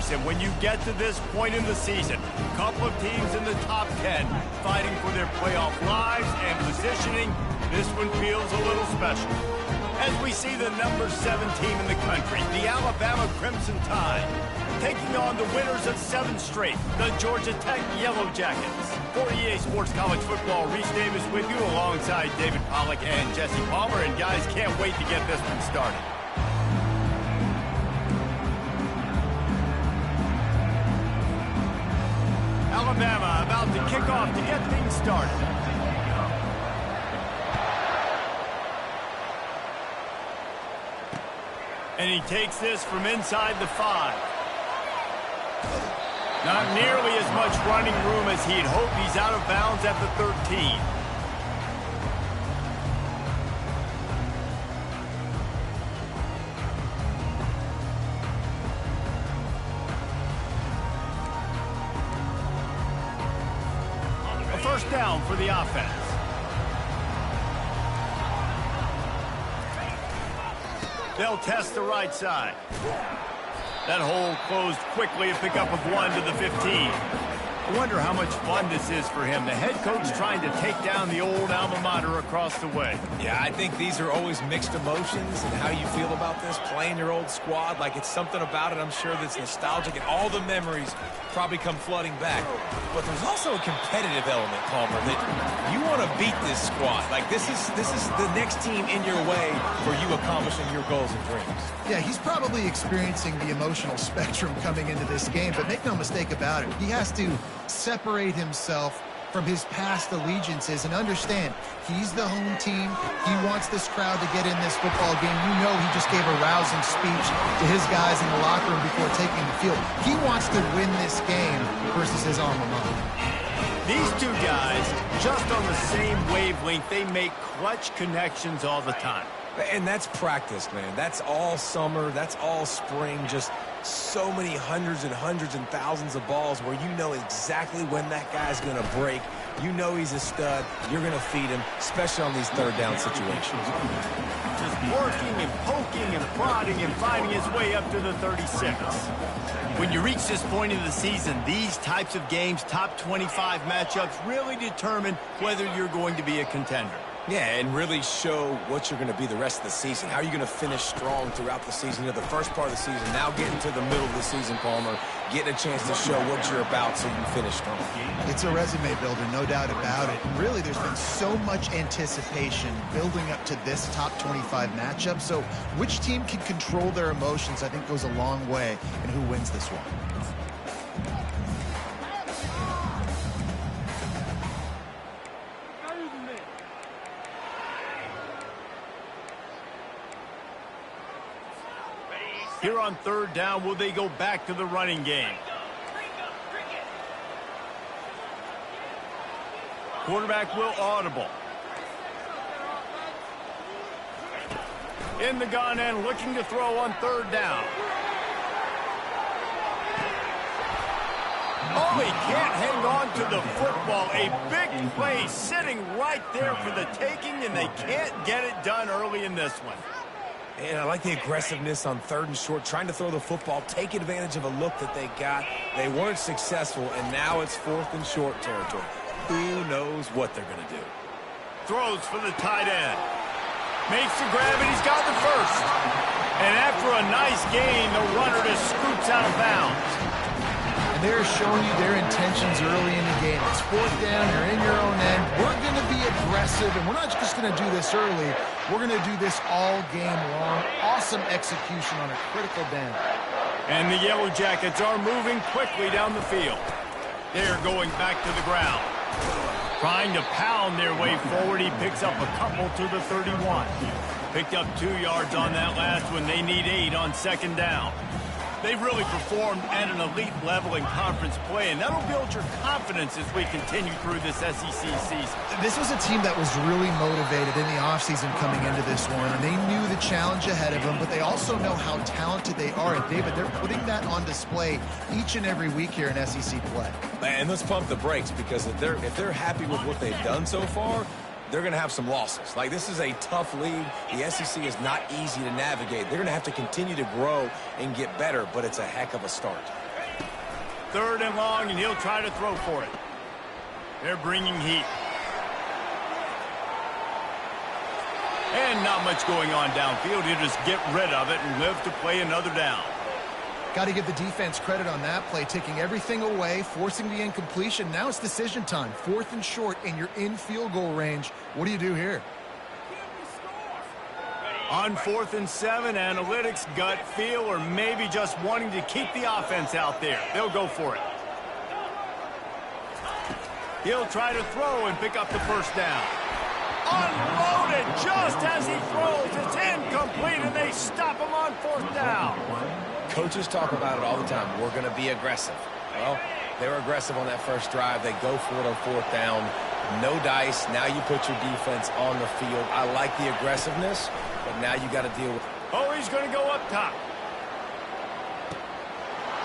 close. And when you get to this point in the season, a couple of teams in the top 10 fighting for their playoff lives and positioning, this one feels a little special. As we see the number 7 team in the country, the Alabama Crimson Tide, taking on the winners of 7 straight, the Georgia Tech Yellow Jackets. For EA Sports College Football, Reese Davis with you alongside David Pollack and Jesse Palmer. And guys, can't wait to get this one started. Alabama about to kick off to get things started. And he takes this from inside the 5. Not nearly as much running room as he'd hoped. He's out of bounds at the 13. A first down for the offense. They'll test the right side. That hole closed quickly, a pickup of 1 to the 15. I wonder how much fun this is for him. The head coach trying to take down the old alma mater across the way. Yeah, I think these are always mixed emotions and how you feel about this, playing your old squad. Like, it's something about it, I'm sure, that's nostalgic, and all the memories probably come flooding back. But there's also a competitive element, Palmer, that you want to beat this squad. Like, this is the next team in your way for you accomplishing your goals and dreams. Yeah, he's probably experiencing the emotional spectrum coming into this game, but make no mistake about it, he has to separate himself from his past allegiances and understand he's the home team. He wants this crowd to get in this football game. You know, he just gave a rousing speech to his guys in the locker room before taking the field. He wants to win this game versus his alma mater. These two guys, just on the same wavelength, they make clutch connections all the time. And that's practice, man. That's all summer. That's all spring. Just so many hundreds and thousands of balls where you know exactly when that guy's going to break. You know he's a stud. You're going to feed him, especially on these third down situations. Just working and poking and prodding and finding his way up to the 36. When you reach this point in the season, these types of games, top 25 matchups, really determine whether you're going to be a contender. Yeah, and really show what you're going to be the rest of the season. How are you going to finish strong throughout the season? You know, the first part of the season, now getting to the middle of the season, Palmer, getting a chance to show what you're about so you can finish strong. It's a resume builder, no doubt about it. And really, there's been so much anticipation building up to this top 25 matchup. So which team can control their emotions, I think, goes a long way in who wins this one. Here on third down, will they go back to the running game? Quarterback will audible. In the gun and looking to throw on third down. Oh, he can't hang on to the football. A big play sitting right there for the taking, and they can't get it done early in this one. And I like the aggressiveness on third and short, trying to throw the football, take advantage of a look that they got. They weren't successful, and now it's fourth and short territory. Who knows what they're going to do? Throws for the tight end. Makes the grab, and he's got the first. And after a nice gain, the runner just scoots out of bounds. And they're showing you their intentions early in the game. It's fourth down, you're in your own end. We're going to be aggressive, and we're not just going to do this early. We're going to do this all game long. Awesome execution on a critical down. And the Yellow Jackets are moving quickly down the field. They're going back to the ground. Trying to pound their way forward. He picks up a couple to the 31. Picked up 2 yards on that last one. They need 8 on second down. They've really performed at an elite level in conference play, and that'll build your confidence as we continue through this SEC season. This was a team that was really motivated in the offseason coming into this one, and they knew the challenge ahead of them, but they also know how talented they are. And, David, they're putting that on display each and every week here in SEC play. And let's pump the brakes, because if they're happy with what they've done so far, they're going to have some losses. Like, this is a tough league. The SEC is not easy to navigate. They're going to have to continue to grow and get better, but it's a heck of a start. 3rd and long, and he'll try to throw for it. They're bringing heat. And not much going on downfield. He'll just get rid of it and live to play another down. Got to give the defense credit on that play, taking everything away, forcing the incompletion. Now it's decision time. 4th and short, and you're in field goal range. What do you do here? On 4th and 7, analytics, gut feel, or maybe just wanting to keep the offense out there. They'll go for it. He'll try to throw and pick up the first down. Unloaded just as he throws. It's incomplete, and they stop him on 4th down. Coaches talk about it all the time. We're going to be aggressive. Well, they were aggressive on that first drive. They go for it on 4th down. No dice. Now you put your defense on the field. I like the aggressiveness, but now you got to deal with it. Oh, he's going to go up top.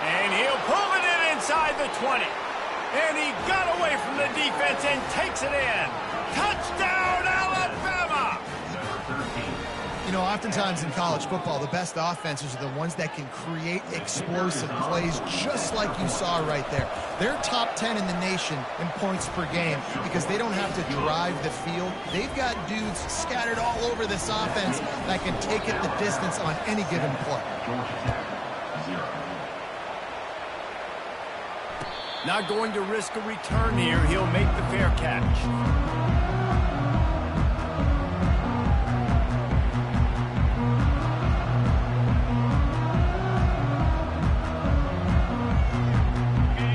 And he'll pull it in inside the 20. And he got away from the defense and takes it in. Touchdown, Alabama! You know, oftentimes in college football, the best offenses are the ones that can create explosive plays, just like you saw right there. They're top 10 in the nation in points per game because they don't have to drive the field. They've got dudes scattered all over this offense that can take it the distance on any given play. Not going to risk a return here. He'll make the fair catch.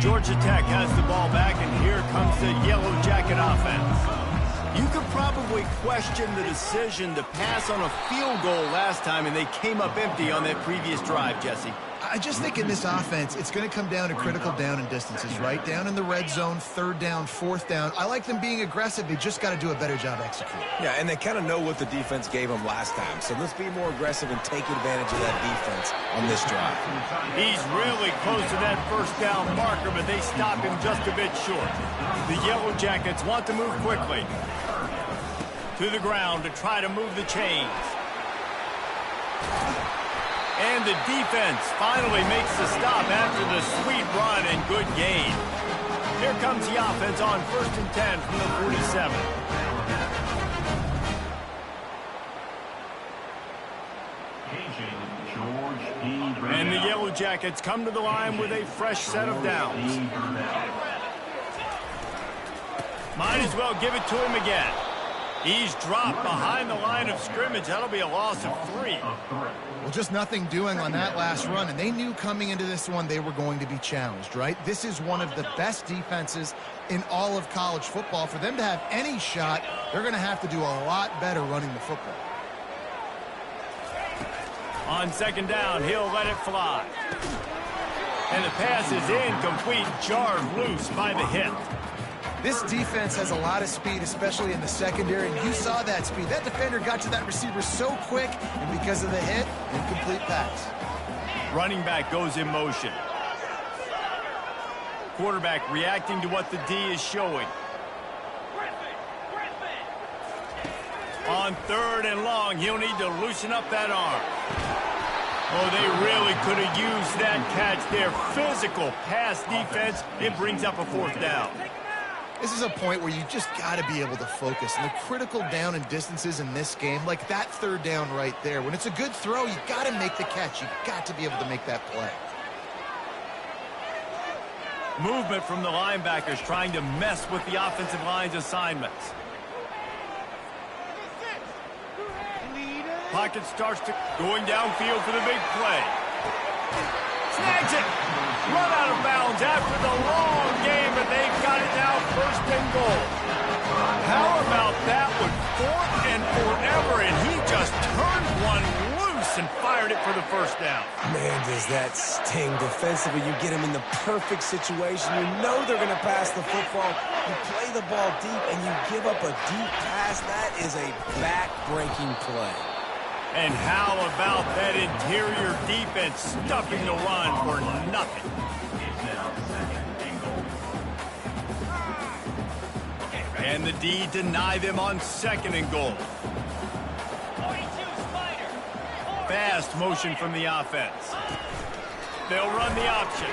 Georgia Tech has the ball back, and here comes the Yellow Jacket offense. You could probably question the decision to pass on a field goal last time, and they came up empty on that previous drive, Jesse. I just think in this offense, it's going to come down to critical down and distances, right? Down in the red zone, 3rd down, 4th down. I like them being aggressive. They just got to do a better job executing. Yeah, and they kind of know what the defense gave them last time. So let's be more aggressive and take advantage of that defense on this drive. He's really close to that 1st down marker, but they stop him just a bit short. The Yellow Jackets want to move quickly to the ground to try to move the chains. And the defense finally makes the stop after the sweet run and good gain. Here comes the offense on 1st and 10 from the 47. And the Yellow Jackets come to the line with a fresh set of downs. Might as well give it to him again. He's dropped behind the line of scrimmage. That'll be a loss of 3. Well, just nothing doing on that last run, and they knew coming into this one they were going to be challenged, right? This is one of the best defenses in all of college football. For them to have any shot, they're going to have to do a lot better running the football. On 2nd down, he'll let it fly. And the pass is incomplete, jarred loose by the hit. This defense has a lot of speed, especially in the secondary, and you saw that speed. That defender got to that receiver so quick, and because of the hit, incomplete pass. Running back goes in motion. Quarterback reacting to what the D is showing. On 3rd and long, he'll need to loosen up that arm. Oh, they really could have used that catch there. Physical pass defense. It brings up a 4th down. This is a point where you just got to be able to focus. And the critical down and distances in this game, like that 3rd down right there, when it's a good throw, you got to make the catch. You got to be able to make that play. Movement from the linebackers trying to mess with the offensive line's assignments. Pocket starts to going downfield for the big play. Snags it. Run out of bounds after the long game, but they've got it now 1st and goal. How about that one? 4th and forever, and he just turned one loose and fired it for the 1st down. Man, does that sting defensively. You get him in the perfect situation. You know they're going to pass the football. You play the ball deep, and you give up a deep pass. That is a back-breaking play. And how about that interior defense stuffing the run for nothing? And the D deny them on 2nd and goal. Fast motion from the offense. They'll run the option.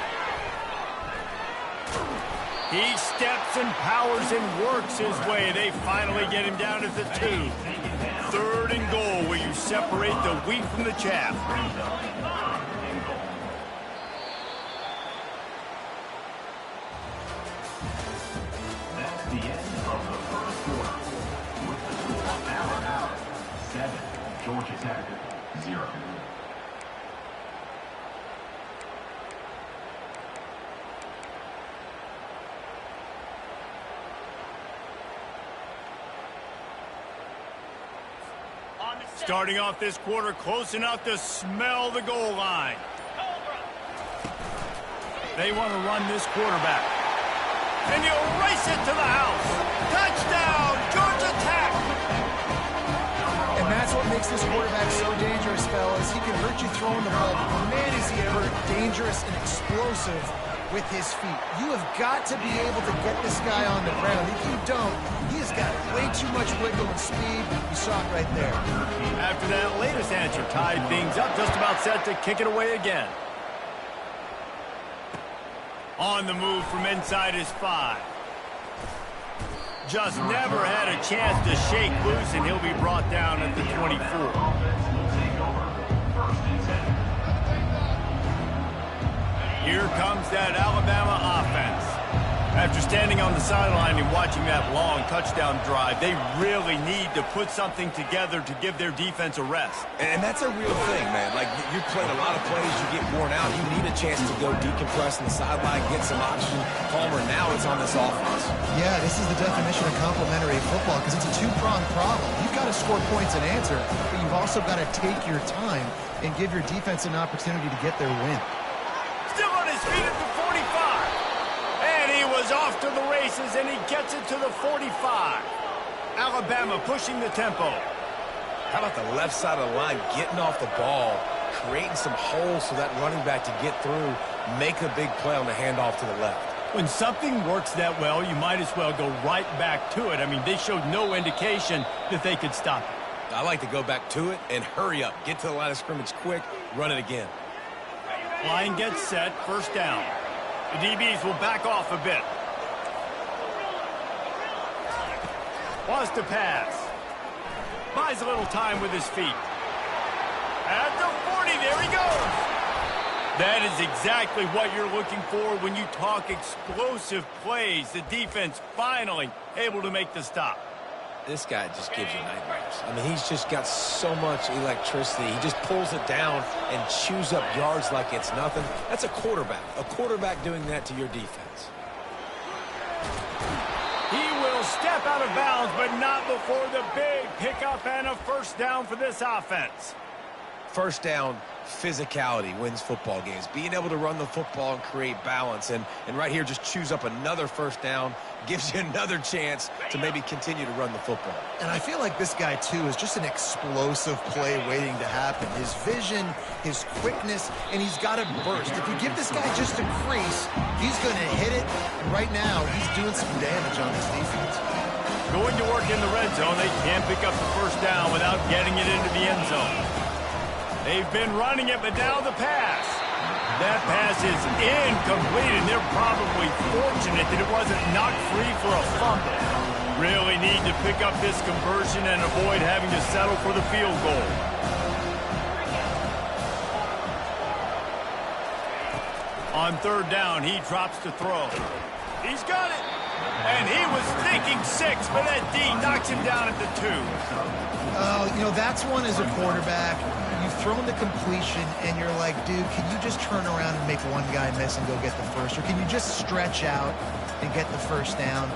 He steps and powers and works his way. They finally get him down at the 2. 3rd and goal, where you separate the wheat from the chaff. That's the end of the first quarter. With the score now 7, Georgia Tech 0. Starting off this quarter close enough to smell the goal line. They want to run this quarterback. And he'll race it to the house. Touchdown, Georgia Tech! And that's what makes this quarterback so dangerous, fellas. He can hurt you throwing the ball, but man, is he ever dangerous and explosive with his feet. You have got to be able to get this guy on the ground. If you don't, he has got way too much wiggle and speed. You saw it right there. After that latest answer tied things up, just about set to kick it away again. On the move from inside his 5. Just never had a chance to shake loose, and he'll be brought down at the 24. Here comes that Alabama offense. After standing on the sideline and watching that long touchdown drive, they really need to put something together to give their defense a rest. And that's a real thing, man. Like, you played a lot of plays, you get worn out. You need a chance to go decompress on the sideline, get some oxygen. Palmer, now it's on this offense. Yeah, this is the definition of complementary football because it's a two-pronged problem. You've got to score points and answer, but you've also got to take your time and give your defense an opportunity to get their win. Still on his feet at the 45. And he was off to the races, and he gets it to the 45. Alabama pushing the tempo. How about the left side of the line getting off the ball, creating some holes for that running back to get through, make a big play on the handoff to the left. When something works that well, you might as well go right back to it. I mean, they showed no indication that they could stop it. I like to go back to it and hurry up. Get to the line of scrimmage quick, run it again. Line gets set, 1st down. The DBs will back off a bit. Wants to pass. Buys a little time with his feet. At the 40, there he goes. That is exactly what you're looking for when you talk explosive plays. The defense finally able to make the stop. This guy just gives you nightmares. I mean, he's just got so much electricity. He just pulls it down and chews up yards like it's nothing. That's a quarterback. A quarterback doing that to your defense. He will step out of bounds, but not before the big pickup and a 1st down for this offense. 1st down, physicality wins football games. Being able to run the football and create balance. And right here, just chews up another 1st down, gives you another chance to maybe continue to run the football. And I feel like this guy, too, is just an explosive play waiting to happen. His vision, his quickness, and he's got a burst. If you give this guy just a crease, he's going to hit it. And right now, he's doing some damage on this defense. Going to work in the red zone, they can't pick up the 1st down without getting it into the end zone. They've been running it, but now the pass. That pass is incomplete, and they're probably fortunate that it wasn't knocked free for a fumble. Really need to pick up this conversion and avoid having to settle for the field goal. On 3rd down, he drops to throw. He's got it. And he was thinking 6, but that D knocks him down at the 2. You know, that's one as a quarterback. You've thrown the completion, and you're like, dude, can you just turn around and make one guy miss and go get the 1st? Or can you just stretch out and get the 1st down?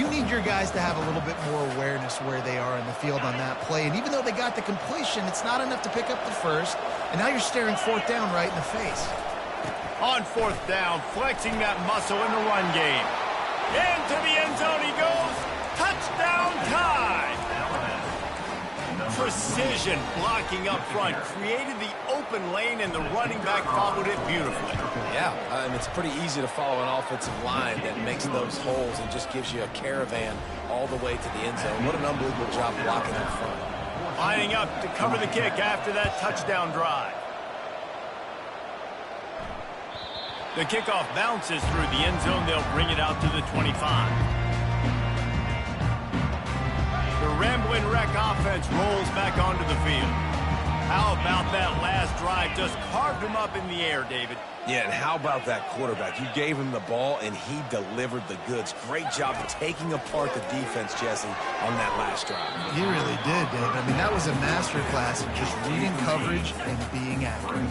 You need your guys to have a little bit more awareness where they are in the field on that play. And even though they got the completion, it's not enough to pick up the 1st. And now you're staring 4th down right in the face. On 4th down, flexing that muscle in the run game. Into the end zone he goes. Touchdown time. Precision blocking up front created the open lane, and the running back followed it beautifully. Yeah, and it's pretty easy to follow an offensive line that makes those holes and just gives you a caravan all the way to the end zone. What an unbelievable job blocking up front. Lining up to cover the kick after that touchdown drive. The kickoff bounces through the end zone. They'll bring it out to the 25. The Ramblin' Wreck offense rolls back onto the field. How about that last drive? Just carved him up in the air, David. Yeah, and how about that quarterback? You gave him the ball, and he delivered the goods. Great job taking apart the defense, Jesse, on that last drive. He really did, David. I mean, that was a masterclass in just reading coverage and being accurate.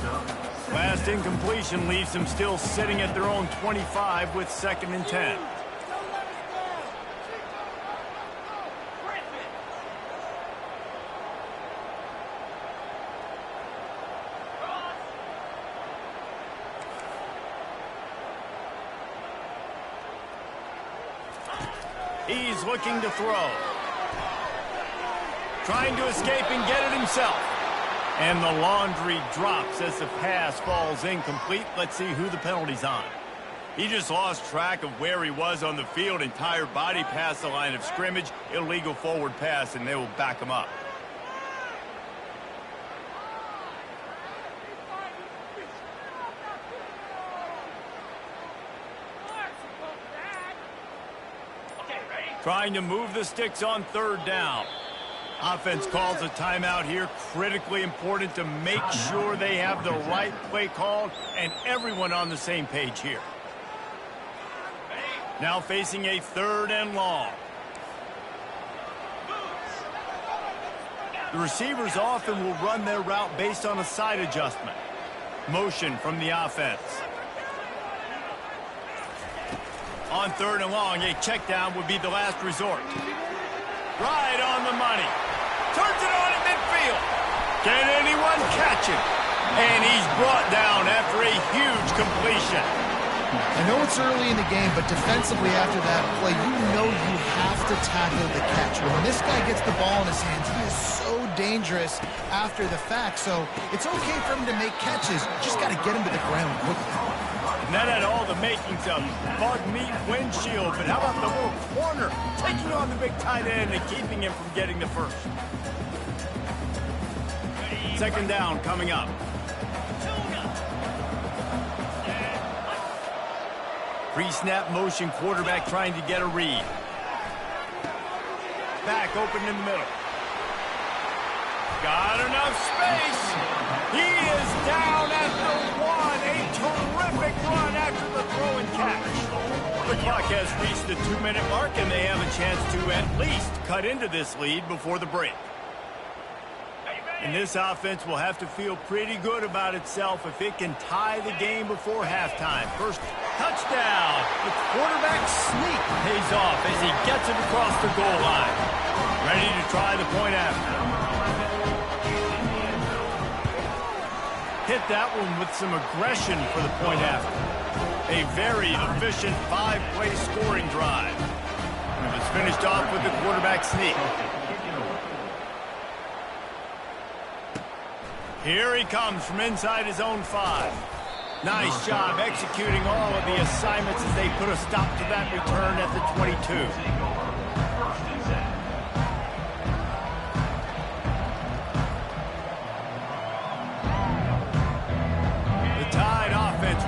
Last incompletion leaves them still sitting at their own 25 with 2nd and 10. He's looking to throw. Trying to escape and get it himself. And the laundry drops as the pass falls incomplete. Let's see who the penalty's on. He just lost track of where he was on the field. Entire body past the line of scrimmage. Illegal forward pass, and they will back him up. Trying to move the sticks on 3rd down. Offense calls a timeout here. Critically important to make sure they have the right play called and everyone on the same page here. Now facing a 3rd and long. The receivers often will run their route based on a side adjustment. Motion from the offense. On 3rd and long, a check down would be the last resort. Right on the money. Turns it on at midfield. Can anyone catch him? And he's brought down after a huge completion. I know it's early in the game, but defensively after that play, you know you have to tackle the catch. When this guy gets the ball in his hands, he is so dangerous after the fact. So it's okay for him to make catches. Just got to get him to the ground quickly. And that had all the makings of bug meat windshield. But how about the little corner taking on the big tight end and keeping him from getting the first? 2nd down coming up. Pre-snap motion, quarterback trying to get a read. Back open in the middle. Got enough space. He is down at the 1. A terrific run after the throw and catch. The clock has reached the 2-minute mark, and they have a chance to at least cut into this lead before the break. And this offense will have to feel pretty good about itself if it can tie the game before halftime. First touchdown. The quarterback sneak pays off as he gets it across the goal line. Ready to try the point after. Hit that one with some aggression for the point after. A very efficient 5-play scoring drive. And it was finished off with the quarterback sneak. Here he comes from inside his own 5. Nice job executing all of the assignments as they put a stop to that return at the 22.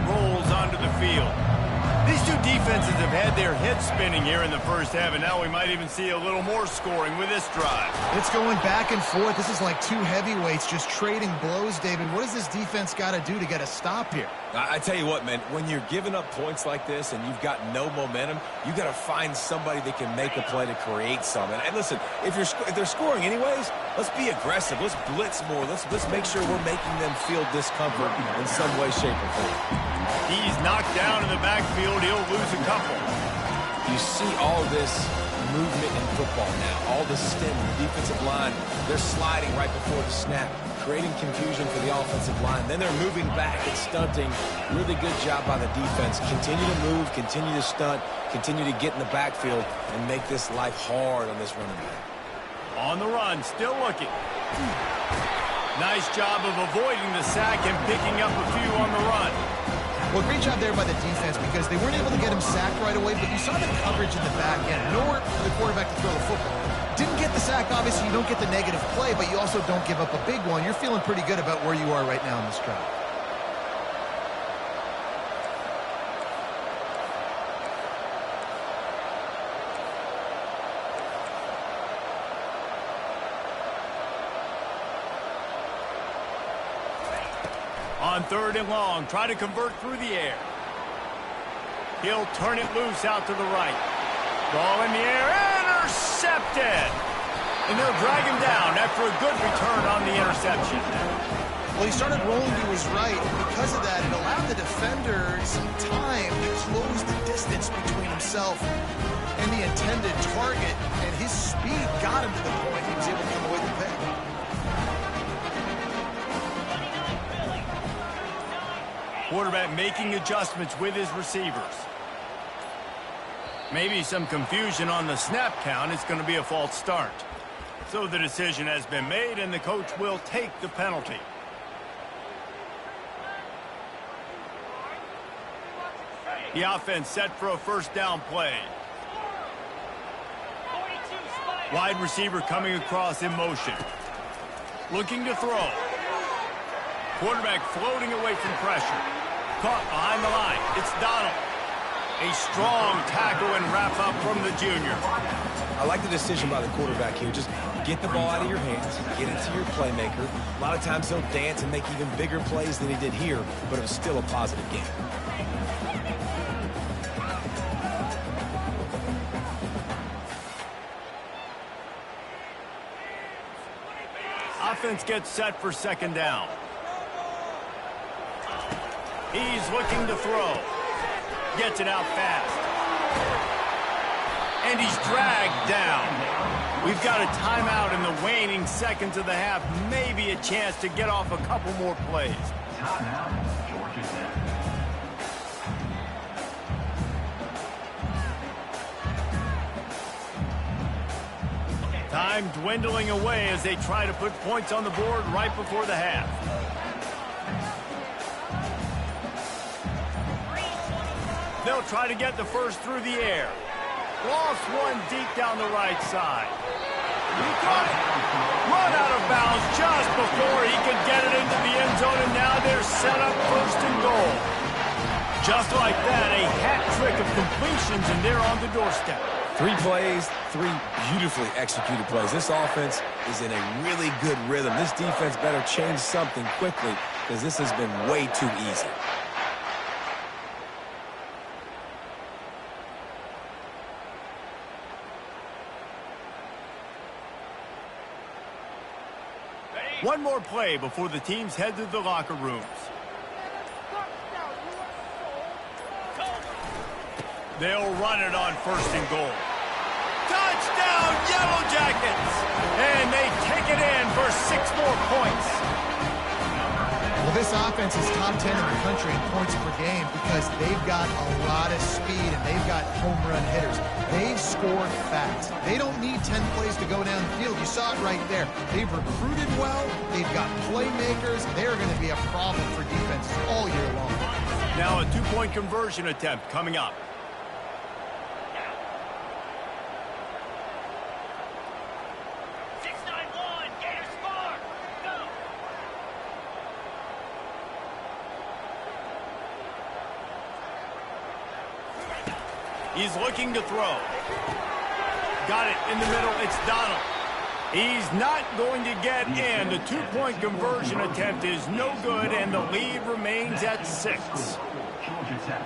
Rolls onto the field. These two defenses have had their heads spinning here in the first half, and now we might even see a little more scoring with this drive. It's going back and forth. This is like two heavyweights just trading blows, David. What does this defense got to do to get a stop here? I tell you what, man, when you're giving up points like this and you've got no momentum, you got to find somebody that can make a play to create some. And listen, if they're scoring anyways, let's be aggressive. Let's blitz more. Let's make sure we're making them feel discomfort in some way, shape, or form. He's knocked down in the backfield. He'll lose a couple. You see all this movement in football now. All the stem, the defensive line, they're sliding right before the snap, creating confusion for the offensive line. Then they're moving back and stunting. Really good job by the defense. Continue to move, continue to stunt, continue to get in the backfield and make this life hard on this running back. On the run, still looking. Nice job of avoiding the sack and picking up a few on the run. Well, great job there by the defense because they weren't able to get him sacked right away, but you saw the coverage in the back end. Nowhere for the quarterback to throw the football. Didn't get the sack, obviously you don't get the negative play, but you also don't give up a big one. You're feeling pretty good about where you are right now in this drive. On 3rd and long, try to convert through the air. He'll turn it loose out to the right. Ball in the air, intercepted! And they'll drag him down after a good return on the interception. Well, he started rolling to his right, and because of that, it allowed the defender some time to close the distance between himself and the intended target, and his speed got him to the point he was able to come away with the pick. Quarterback making adjustments with his receivers. Maybe some confusion on the snap count. It's going to be a false start. So the decision has been made, and the coach will take the penalty. The offense set for a first down play. Wide receiver coming across in motion. Looking to throw. Quarterback floating away from pressure. Caught behind the line. It's Donald. A strong tackle and wrap up from the junior. I like the decision by the quarterback here. Just get the ball out of your hands, get it to your playmaker. A lot of times he'll dance and make even bigger plays than he did here, but it was still a positive game. Offense gets set for second down. He's looking to throw. Gets it out fast. And he's dragged down. We've got a timeout in the waning seconds of the half. Maybe a chance to get off a couple more plays. Timeout, Georgia Tech. Time dwindling away as they try to put points on the board right before the half. They'll try to get the first through the air. Lost one deep down the right side. He got it. Run out of bounds just before he could get it into the end zone, and now they're set up first and goal. Just like that, a hat trick of completions, and they're on the doorstep. 3 plays, 3 beautifully executed plays. This offense is in a really good rhythm. This defense better change something quickly because this has been way too easy. One more play before the teams head to the locker rooms. They'll run it on first and goal. Touchdown, Yellow Jackets! And they take it in for 6 more points. Well, this offense is top 10 in the country in points per game because they've got a lot of speed and they've got home run hitters. They've scored fast. They don't need 10 plays to go down the field. You saw it right there. They've recruited well. They've got playmakers. They're going to be a problem for defenses all year long. Now a 2-point conversion attempt coming up. He's looking to throw. Got it in the middle. It's Donald. He's not going to get in. The 2-point conversion attempt is no good, and the lead remains at 6. Georgia Tech,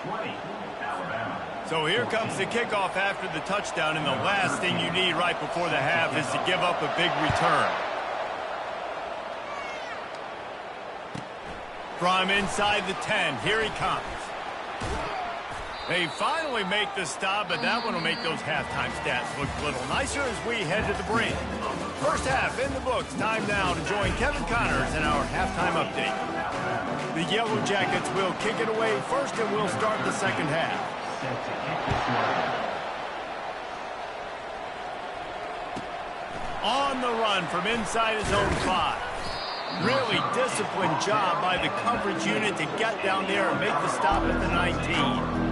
20, Alabama. So here comes the kickoff after the touchdown, and the last thing you need right before the half is to give up a big return. From inside the 10, here he comes. They finally make the stop, but that one will make those halftime stats look a little nicer as we head to the break. First half in the books. Time now to join Kevin Connors in our halftime update. The Yellow Jackets will kick it away first, and we'll start the second half. Set to kick this one. On the run from inside his own 5. Really disciplined job by the coverage unit to get down there and make the stop at the 19.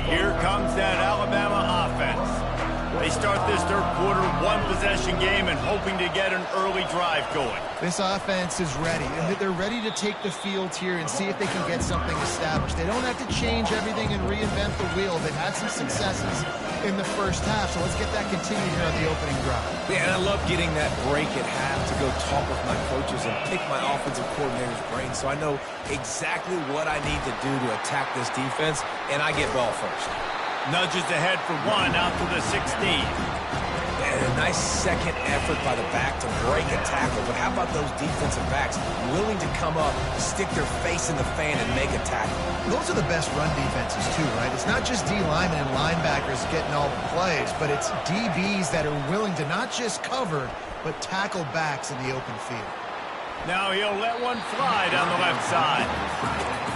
Here comes that Alabama offense. They start this third quarter, one-possession game and hoping to get an early drive going. This offense is ready. They're ready to take the field here and see if they can get something established. They don't have to change everything and reinvent the wheel. They've had some successes in the first half, so let's get that continued here on the opening drive. Yeah, and I love getting that break at half to go talk with my coaches and pick my offensive coordinator's brain so I know exactly what I need to do to attack this defense, and I get ball first. Nudges ahead for one out to the 16. And a nice second effort by the back to break a tackle, but how about those defensive backs willing to come up, stick their face in the fan, and make a tackle? Those are the best run defenses too, right? It's not just D linemen and linebackers getting all the plays, but it's DBs that are willing to not just cover, but tackle backs in the open field. Now he'll let one fly down the left side.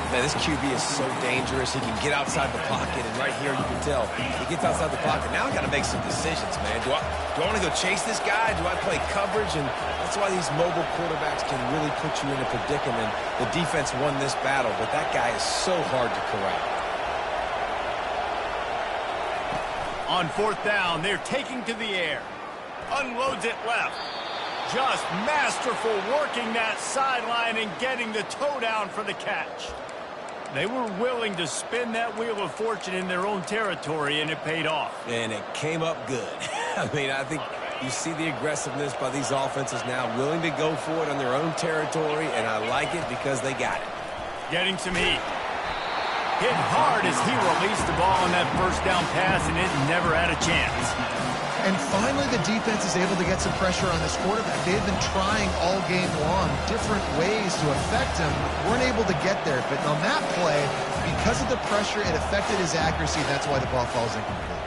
Man, this QB is so dangerous. He can get outside the pocket, and right here you can tell he gets outside the pocket. Now I got to make some decisions, man. Do I want to go chase this guy? Do I play coverage? And that's why these mobile quarterbacks can really put you in a predicament. The defense won this battle, but that guy is so hard to corral. On fourth down, they're taking to the air. Unloads it left. Just masterful working that sideline and getting the toe down for the catch. They were willing to spin that wheel of fortune in their own territory, and it paid off. And it came up good. I mean, I think you see the aggressiveness by these offenses now, willing to go for it on their own territory, and I like it because they got it. Getting some heat. Hit hard as he released the ball on that first down pass, and it never had a chance. And finally, the defense is able to get some pressure on this quarterback. They've been trying all game long different ways to affect him. Weren't able to get there. But on that play, because of the pressure, it affected his accuracy. That's why the ball falls incomplete.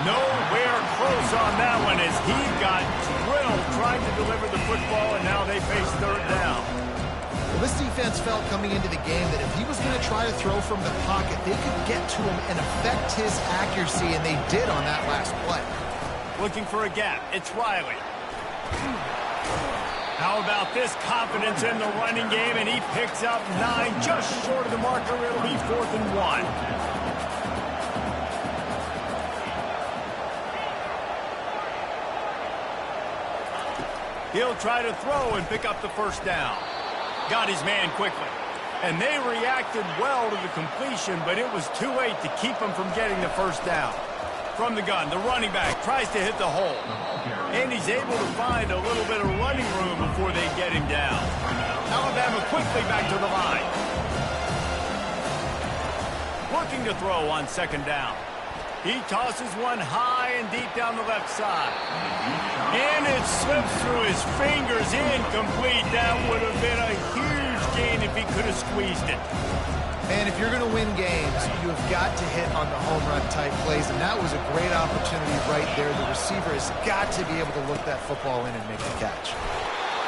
Nowhere close on that one as he got drilled trying to deliver the football, and now they face third down. Well, this defense felt coming into the game that if he was going to try to throw from the pocket, they could get to him and affect his accuracy, and they did on that last play. Looking for a gap. It's Riley. How about this confidence in the running game, and he picks up 9, just short of the marker. It'll be 4th and 1. He'll try to throw and pick up the first down. Got his man quickly. And they reacted well to the completion, but it was too late to keep him from getting the first down. From the gun, the running back tries to hit the hole. And he's able to find a little bit of running room before they get him down. Alabama quickly back to the line. Looking to throw on second down. He tosses one high and deep down the left side. And it slips through his fingers, incomplete. That would have been a huge gain if he could have squeezed it. Man, if you're going to win games, you have got to hit on the home run type plays, and that was a great opportunity right there. The receiver has got to be able to look that football in and make the catch.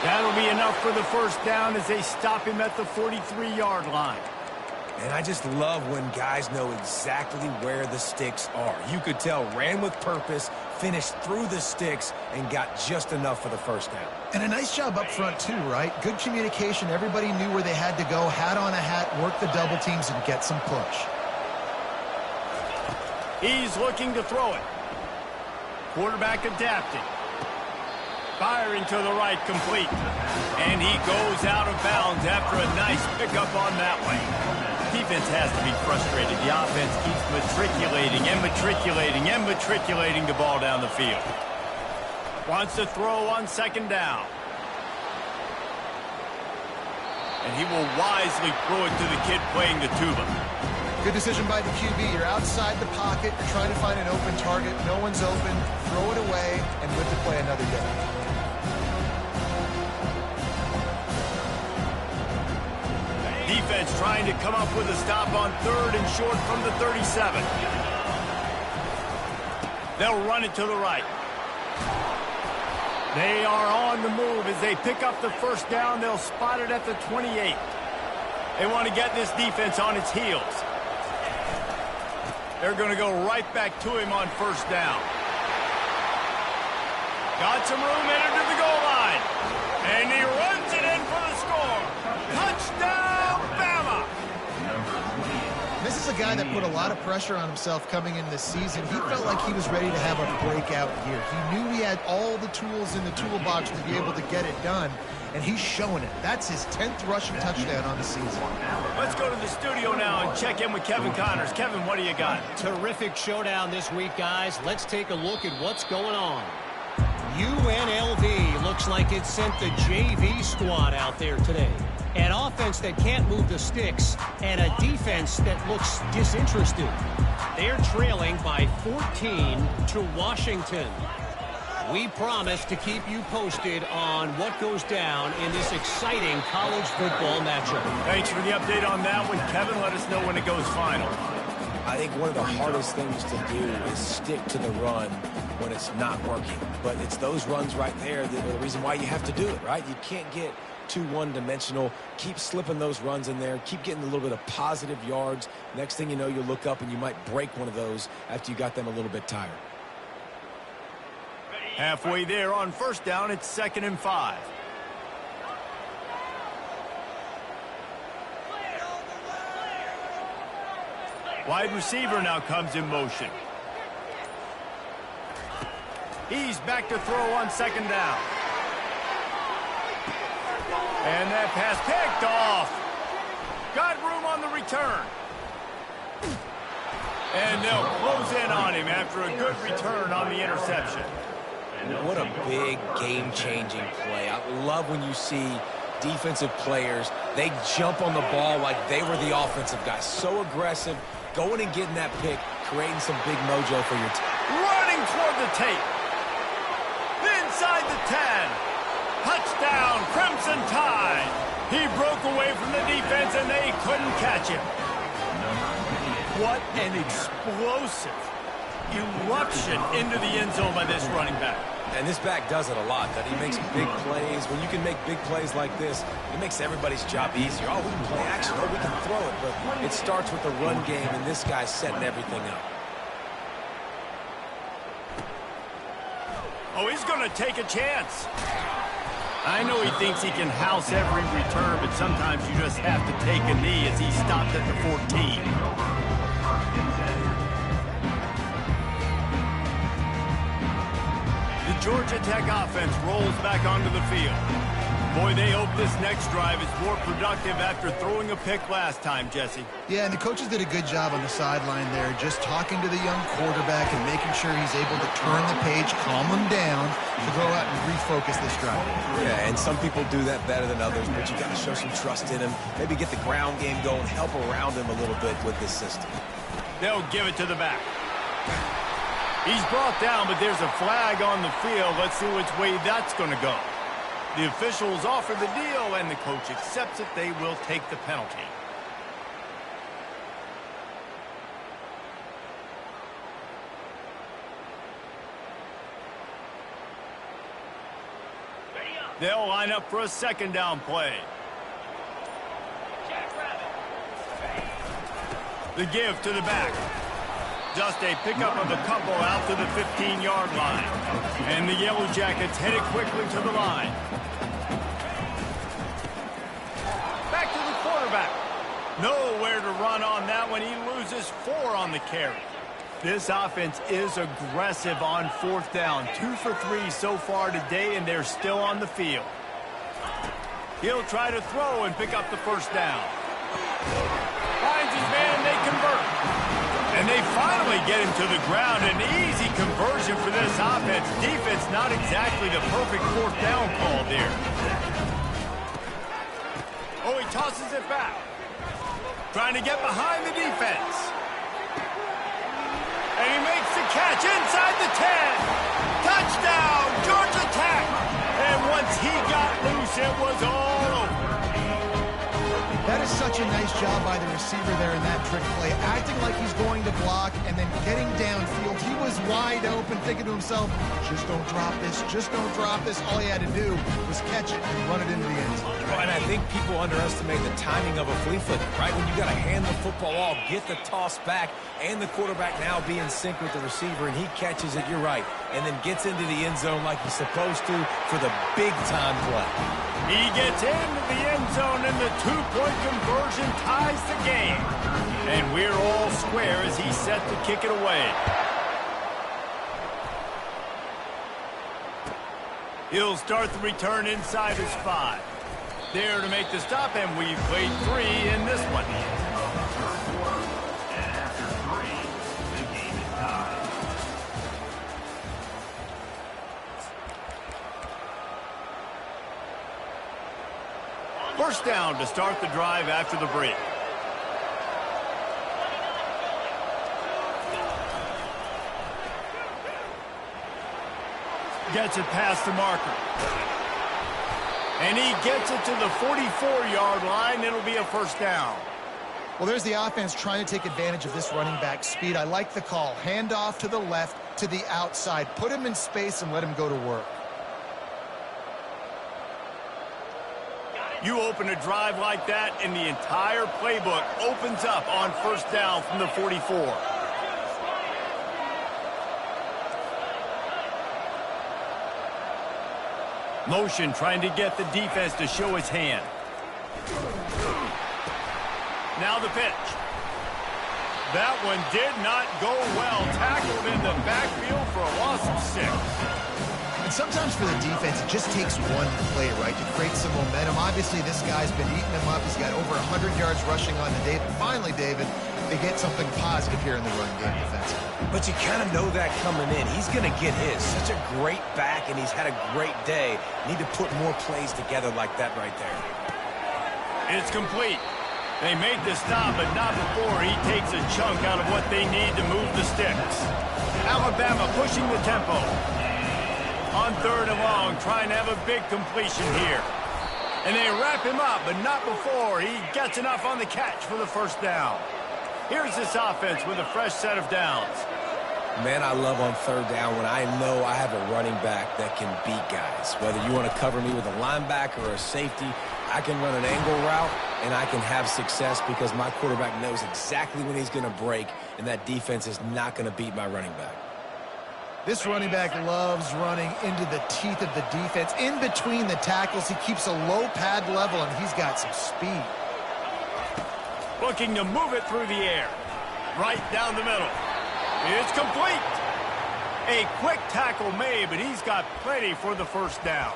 That'll be enough for the first down as they stop him at the 43-yard line. And I just love when guys know exactly where the sticks are. You could tell, ran with purpose, finished through the sticks, and got just enough for the first down. And a nice job up front too, right? Good communication. Everybody knew where they had to go, hat on a hat, work the double teams, and get some push. He's looking to throw it. Quarterback adapting. Firing to the right, complete. And he goes out of bounds after a nice pickup on that one. Defense has to be frustrated. The offense keeps matriculating and matriculating and matriculating the ball down the field. Wants to throw on second down. And he will wisely throw it to the kid playing the tuba. Good decision by the QB. You're outside the pocket. You're trying to find an open target. No one's open. Throw it away and live to play another day. Defense trying to come up with a stop on third and short from the 37. They'll run it to the right. They are on the move as they pick up the first down. They'll spot it at the 28. They want to get this defense on its heels. They're going to go right back to him on first down. Got some room, entered to the goal line. And he runs it in for the score. Touchdown, Bama! This is a guy that put a lot of pressure on himself coming in this season. He felt like he was ready to have a breakout year. He knew he had all the tools in the toolbox to be able to get it done, and he's showing it. That's his 10th rushing touchdown on the season. Let's go to the studio now and check in with Kevin Connors. Kevin, what do you got? Terrific showdown this week, guys. Let's take a look at what's going on. UNLV looks like it sent the JV squad out there today. An offense that can't move the sticks and a defense that looks disinterested. They're trailing by 14 to Washington. We promise to keep you posted on what goes down in this exciting college football matchup. Thanks for the update on that one, Kevin. Let us know when it goes final. I think one of the hardest things to do is stick to the run when it's not working. But it's those runs right there that are the reason why you have to do it, right? You can't get too one-dimensional. Keep slipping those runs in there. Keep getting a little bit of positive yards. Next thing you know, you'll look up and you might break one of those after you got them a little bit tired. Halfway there on first down, it's 2nd and 5. Wide receiver now comes in motion. He's back to throw on 2nd down. And that pass picked off. Got room on the return. And they'll close in on him after a good return on the interception. What a big game-changing play. I love when you see defensive players, they jump on the ball like they were the offensive guys. So aggressive, going and getting that pick, creating some big mojo for your team. Running toward the tape. Inside the 10. Touchdown, Crimson Tide. He broke away from the defense and they couldn't catch him. What an explosive eruption into the end zone by this running back. And this back does it a lot. That he makes big plays. When you can make big plays like this, it makes everybody's job easier. Oh, we can play action. Oh, we can throw it. But it starts with the run game, and this guy's setting everything up. Oh, he's going to take a chance. I know he thinks he can house every return, but sometimes you just have to take a knee as he stopped at the 14. The Georgia Tech offense rolls back onto the field. Boy, they hope this next drive is more productive after throwing a pick last time, Jesse. Yeah, and the coaches did a good job on the sideline there, just talking to the young quarterback and making sure he's able to turn the page, calm him down, to go out and refocus this drive. Yeah, and some people do that better than others, but you got to show some trust in him. Maybe get the ground game going, help around him a little bit with this system. They'll give it to the back. He's brought down, but there's a flag on the field. Let's see which way that's going to go. The officials offer the deal, and the coach accepts it. They will take the penalty. They'll line up for a 2nd down play. The give to the back. Just a pickup of a couple out to the 15-yard line. And the Yellow Jackets headed quickly to the line. Back to the quarterback. Nowhere to run on that one. He loses 4 on the carry. This offense is aggressive on 4th down. 2 for 3 so far today, and they're still on the field. He'll try to throw and pick up the 1st down. Finds his man, and they convert. And they finally get him to the ground. An easy conversion for this offense. Defense not exactly the perfect 4th down call there. Oh, he tosses it back. Trying to get behind the defense. And he makes the catch inside the 10. Touchdown, Georgia Tech. And once he got loose, it was all over. That is such a nice job by the receiver there in that trick play, acting like he's going to block and then getting downfield. He was wide open, thinking to himself, just don't drop this, just don't drop this. All he had to do was catch it and run it into the end zone. And I think people underestimate the timing of a flea flicker, right? When you got to hand the football off, get the toss back, and the quarterback now be in sync with the receiver, and he catches it, you're right, and then gets into the end zone like he's supposed to for the big-time play. He gets into the end zone, and the two-point conversion ties the game. And we're all square as he's set to kick it away. He'll start the return inside his 5. There to make the stop, and we've played 3 in this one. And after 3, the game is tied. First down to start the drive after the break. Gets it past the marker. And he gets it to the 44-yard line. It'll be a first down. Well, there's the offense trying to take advantage of this running back speed. I like the call. Hand off to the left, to the outside. Put him in space and let him go to work. You open a drive like that, and the entire playbook opens up on first down from the 44. Motion trying to get the defense to show his hand. Now the pitch. That one did not go well. Tackled in the backfield for a loss of 6. And sometimes for the defense, it just takes one play, right, to create some momentum. Obviously, this guy's been eating them up. He's got over 100 yards rushing on the day. But finally, David, they get something positive here in the run game defensively. But you kind of know that coming in. He's going to get his. Such a great back, and he's had a great day. Need to put more plays together like that right there. It's complete. They made the stop, but not before he takes a chunk out of what they need to move the sticks. Alabama pushing the tempo. On 3rd and long, trying to have a big completion here. And they wrap him up, but not before he gets enough on the catch for the first down. Here's this offense with a fresh set of downs. Man, I love on 3rd down when I know I have a running back that can beat guys. Whether you want to cover me with a linebacker or a safety, I can run an angle route, and I can have success because my quarterback knows exactly when he's going to break, and that defense is not going to beat my running back. This running back loves running into the teeth of the defense. In between the tackles, he keeps a low pad level, and he's got some speed. Looking to move it through the air. Right down the middle. It's complete. A quick tackle made, but he's got plenty for the first down.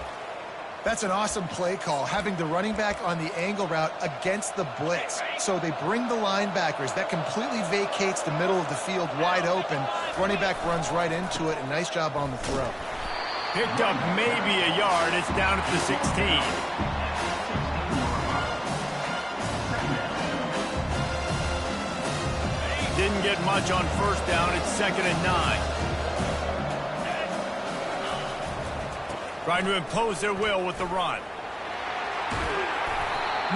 That's an awesome play call, having the running back on the angle route against the blitz. So they bring the linebackers. That completely vacates the middle of the field wide open. Running back runs right into it, and nice job on the throw. Picked up maybe a yard. It's down at the 16. Didn't get much on first down. It's 2nd and 9. Trying to impose their will with the run.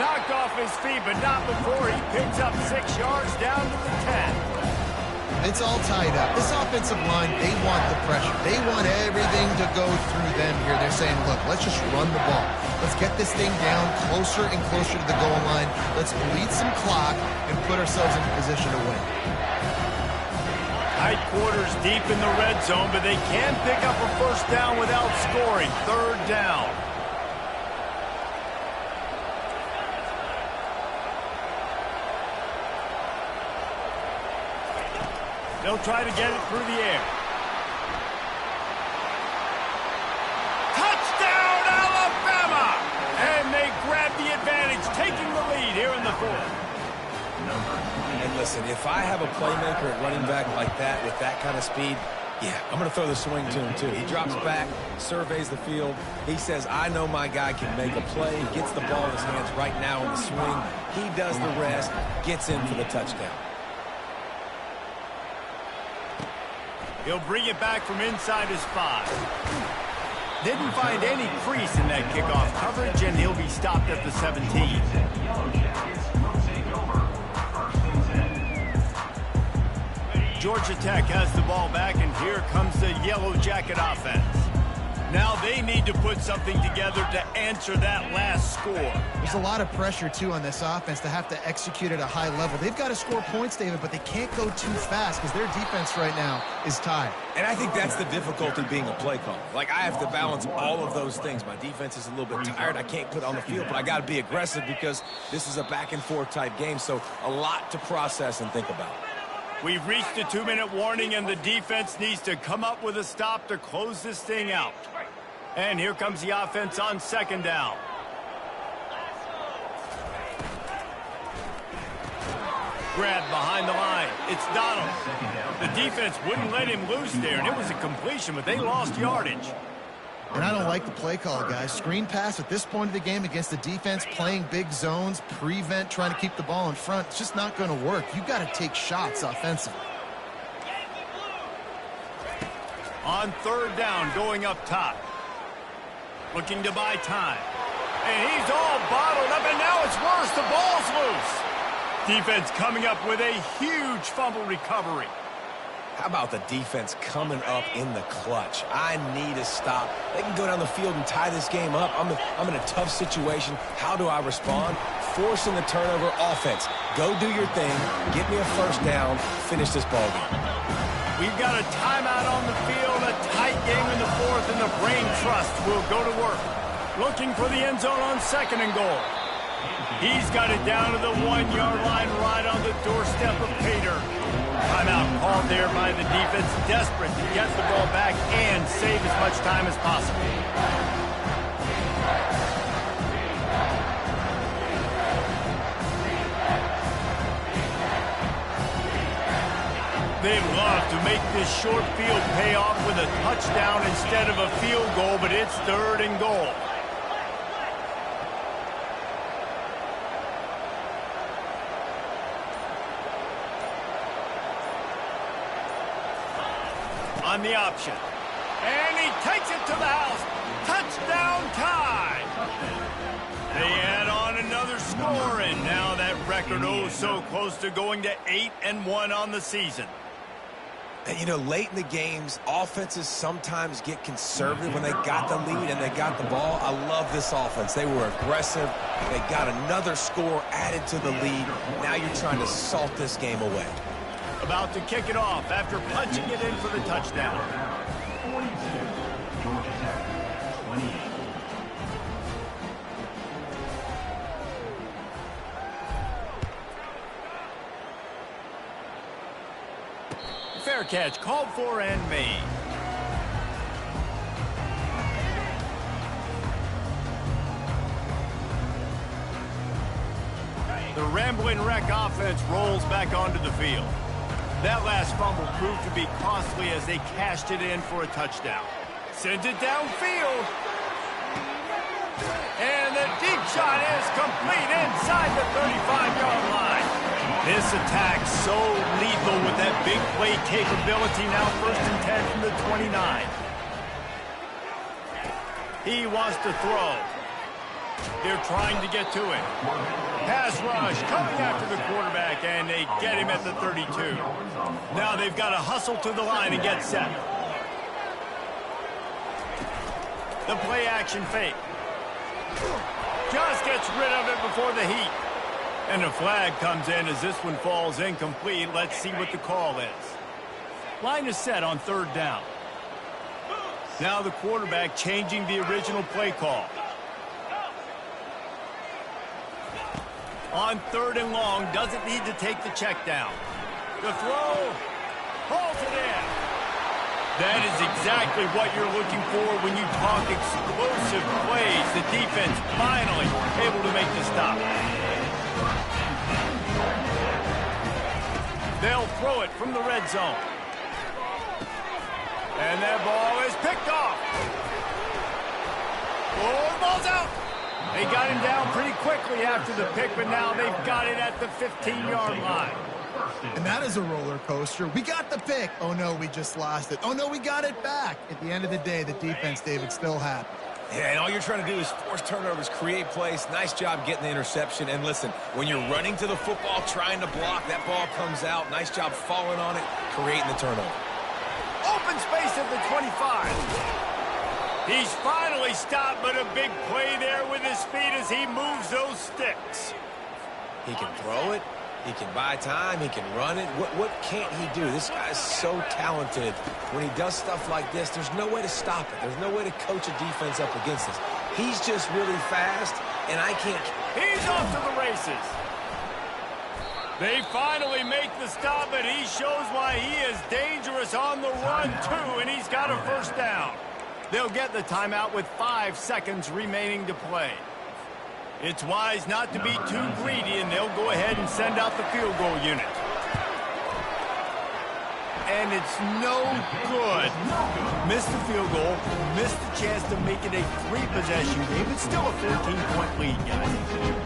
Knocked off his feet, but not before he picks up 6 yards down to the 10. It's all tied up. This offensive line, they want the pressure. They want everything to go through them here. They're saying, look, let's just run the ball. Let's get this thing down closer and closer to the goal line. Let's bleed some clock and put ourselves in a position to win. Tight quarters deep in the red zone, but they can pick up a first down without scoring. 3rd down. They'll try to get it through the air. Touchdown, Alabama! And they grab the advantage, taking the lead here in the 4th. And listen, if I have a playmaker at running back like that with that kind of speed, yeah, I'm going to throw the swing to him too. He drops back, surveys the field. He says, I know my guy can make a play. He gets the ball in his hands right now in the swing. He does the rest, gets in for the touchdown. He'll bring it back from inside his 5. Didn't find any crease in that kickoff coverage, and he'll be stopped at the 17. Georgia Tech has the ball back, and here comes the Yellow Jacket offense. Now they need to put something together to answer that last score. There's a lot of pressure, too, on this offense to have to execute at a high level. They've got to score points, David, but they can't go too fast because their defense right now is tired. And I think that's the difficulty being a play caller. Like, I have to balance all of those things. My defense is a little bit tired. I can't put on the field, but I got to be aggressive because this is a back-and-forth type game, so a lot to process and think about. We've reached a 2-minute warning, and the defense needs to come up with a stop to close this thing out. And here comes the offense on second down. Grab behind the line. It's Donald. The defense wouldn't let him loose there, and it was a completion, but they lost yardage. And I don't like the play call, guys. Screen pass at this point of the game against the defense, playing big zones, prevent, trying to keep the ball in front. It's just not going to work. You've got to take shots offensively. On third down, going up top. Looking to buy time. And he's all bottled up, and now it's worse. The ball's loose. Defense coming up with a huge fumble recovery. How about the defense coming up in the clutch? I need a stop. They can go down the field and tie this game up. I'm in a tough situation. How do I respond? Forcing the turnover offense. Go do your thing. Get me a first down. Finish this ball game. We've got a timeout on the field, a tight game in the fourth, and the Brain Trust will go to work. Looking for the end zone on second and goal. He's got it down to the 1-yard line right on the doorstep of Pater. Timeout called there by the defense, desperate to get the ball back and save as much time as possible. They'd love to make this short field pay off with a touchdown instead of a field goal, but it's third and goal. On the option. And he takes it to the house. Touchdown tie. They add on another score, and now that record oh so close to going to 8-1 on the season. And, you know, late in the games, offenses sometimes get conservative when they got the lead and they got the ball. I love this offense. They were aggressive. They got another score added to the lead. Now you're trying to salt this game away. About to kick it off after punching it in for the touchdown. 42, Georgia Tech, 28. Fair catch called for and made. The Rambling Wreck offense rolls back onto the field. That last fumble proved to be costly as they cashed it in for a touchdown. Sends it downfield. And the deep shot is complete inside the 35-yard line. This attack so lethal with that big play capability. Now 1st and 10 from the 29. He wants to throw. They're trying to get to it. Pass rush coming after the quarterback, and they get him at the 32. Now they've got to hustle to the line and get set. The play action fake. Just gets rid of it before the heat. And a flag comes in as this one falls incomplete. Let's see what the call is. Line is set on third down. Now the quarterback changing the original play call. On third and long, doesn't need to take the check down. The throw, holds it in. That is exactly what you're looking for when you talk explosive plays. The defense finally able to make the stop. They'll throw it from the red zone. And that ball is picked off. Oh, the ball's out. They got him down pretty quickly after the pick, but now they've got it at the 15-yard line. And that is a roller coaster. We got the pick. Oh, no, we just lost it. Oh, no, we got it back. At the end of the day, the defense, David, still happy. Yeah, and all you're trying to do is force turnovers, create plays. Nice job getting the interception. And listen, when you're running to the football, trying to block, that ball comes out. Nice job falling on it, creating the turnover. Open space at the 25. He's finally stopped, but a big play there with his feet as he moves those sticks. He can throw it. He can buy time. He can run it. What can't he do? This guy's so talented. When he does stuff like this, there's no way to stop it. There's no way to coach a defense up against this. He's just really fast, and I can't. He's off to the races. They finally make the stop, but he shows why he is dangerous on the run, too, and he's got a first down. They'll get the timeout with 5 seconds remaining to play. It's wise not to be too greedy, and they'll go ahead and send out the field goal unit. And it's no good. Missed the field goal, missed the chance to make it a 3-possession game. It's still a 14-point lead, guys.